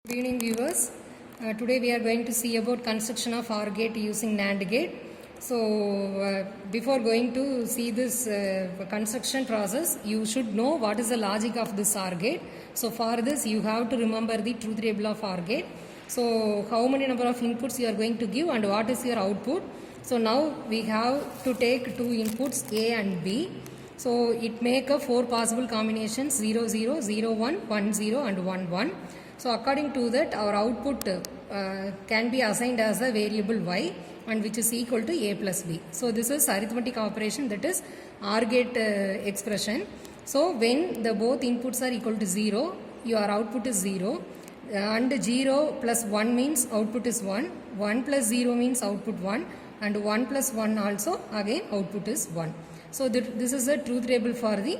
Good evening viewers. Today we are going to see about construction of OR gate using NAND gate. So before going to see this construction process, you should know what is the logic of this OR gate. So for this you have to remember the truth table of OR gate. So how many number of inputs you are going to give and what is your output. So now we have to take two inputs A and B. So it make a four possible combinations 0 0 0 1 1 0 and 1 1. So according to that our output can be assigned as a variable y and which is equal to a plus b. So this is arithmetic operation, that is OR gate expression. So when the both inputs are equal to 0, your output is 0 and 0 plus 1 means output is 1, 1 plus 0 means output 1 and 1 plus 1 also again output is 1. So this is the truth table for the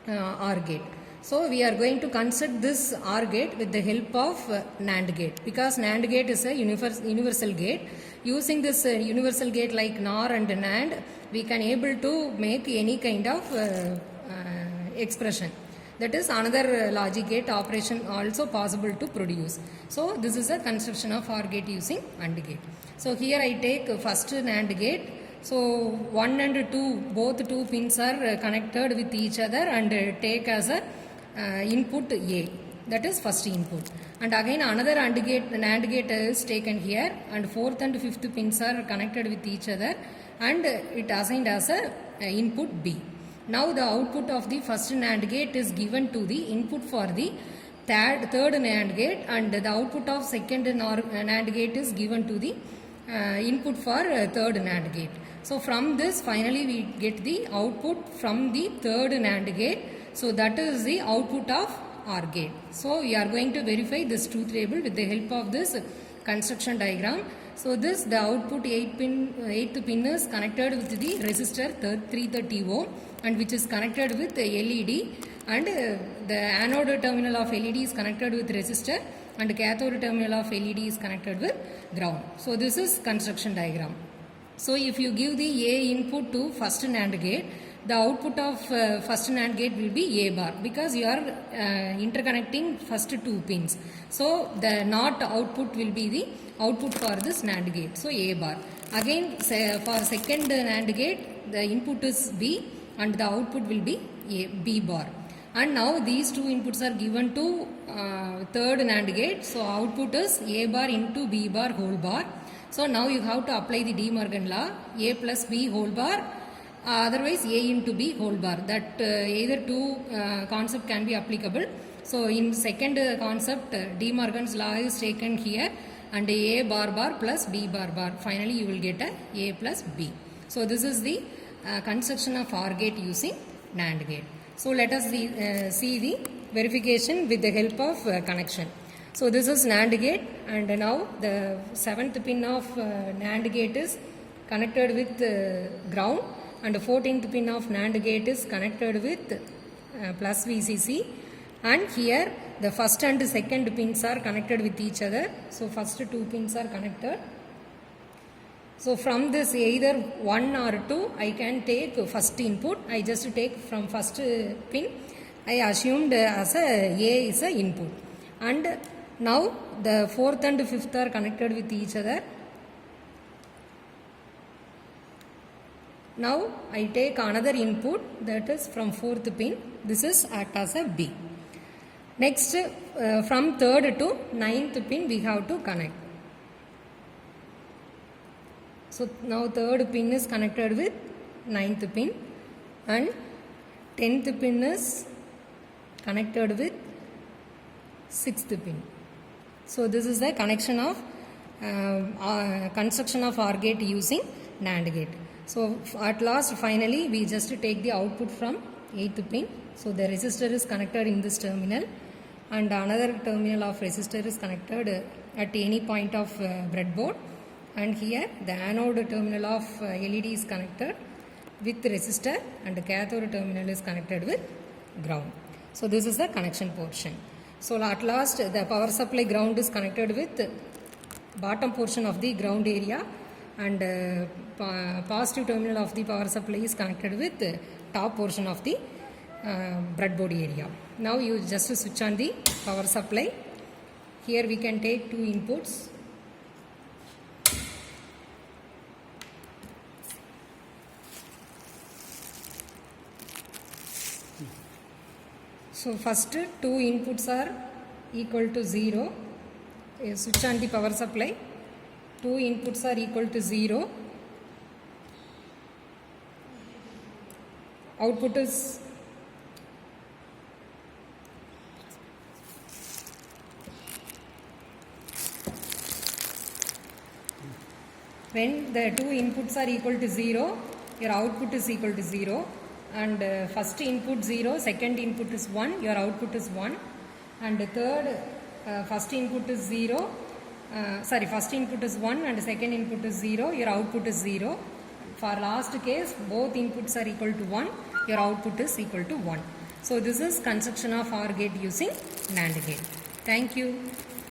OR gate. So we are going to construct this OR gate with the help of NAND gate, because NAND gate is a universal gate. Using this universal gate like NOR and NAND, we can able to make any kind of expression. That is another logic gate operation also possible to produce. So this is a construction of OR gate using AND gate. So here I take first NAND gate. So 1 and 2, both two pins are connected with each other and take as a input A, that is first input, and again another AND gate, NAND gate is taken here and fourth and fifth pins are connected with each other and it assigned as a input B. Now the output of the first NAND gate is given to the input for the third NAND gate, and the output of second NAND gate is given to the input for third NAND gate. So from this finally we get the output from the third NAND gate. So that is the output of OR gate. So we are going to verify this truth table with the help of this construction diagram. So this the output 8th pin is connected with the resistor 330 ohm and which is connected with the LED, and the anode terminal of LED is connected with resistor and cathode terminal of LED is connected with ground. So this is construction diagram. So if you give the A input to first NAND gate, the output of first NAND gate will be A bar, because you are interconnecting first two pins. So the NOT output will be the output for this NAND gate. So A bar. Again for second NAND gate, the input is B and the output will be B bar. And now these two inputs are given to third NAND gate. So output is A bar into B bar whole bar. So now you have to apply the De Morgan law, A plus B whole bar, otherwise A into B whole bar. That either two concept can be applicable. So in second concept, De Morgan's law is taken here and A bar bar plus B bar bar. Finally you will get A plus B. So this is the construction of OR gate using NAND gate. So let us see the verification with the help of connection. So this is NAND gate, and now the 7th pin of NAND gate is connected with ground, and the 14th pin of NAND gate is connected with plus VCC, and here the first and second pins are connected with each other. So first two pins are connected. So from this either 1 or 2 I can take first input. I just take from first pin. I assumed as A is a input, and now the fourth and fifth are connected with each other. Now I take another input, that is from fourth pin. This is act as a B. Next from third to ninth pin we have to connect. So now third pin is connected with ninth pin and 10th pin is connected with 6th pin. So this is the connection of construction of OR gate using NAND gate. So at last finally we just take the output from 8th pin. So the resistor is connected in this terminal and another terminal of resistor is connected at any point of breadboard, and here the anode terminal of LED is connected with resistor and the cathode terminal is connected with ground. So this is the connection portion. So at last the power supply ground is connected with bottom portion of the ground area, and positive terminal of the power supply is connected with top portion of the breadboard area. Now you just switch on the power supply Here we can take 2 inputs. So first 2 inputs are equal to 0. Switch on the power supply. 2 inputs are equal to 0. Output is when the 2 inputs are equal to 0, your output is equal to 0, and first input 0, second input is 1, your output is 1, and third first input is 0, first input is 1 and second input is 0, your output is 0. For last case, both inputs are equal to 1, your output is equal to 1. So this is construction of OR gate using NAND gate. Thank you.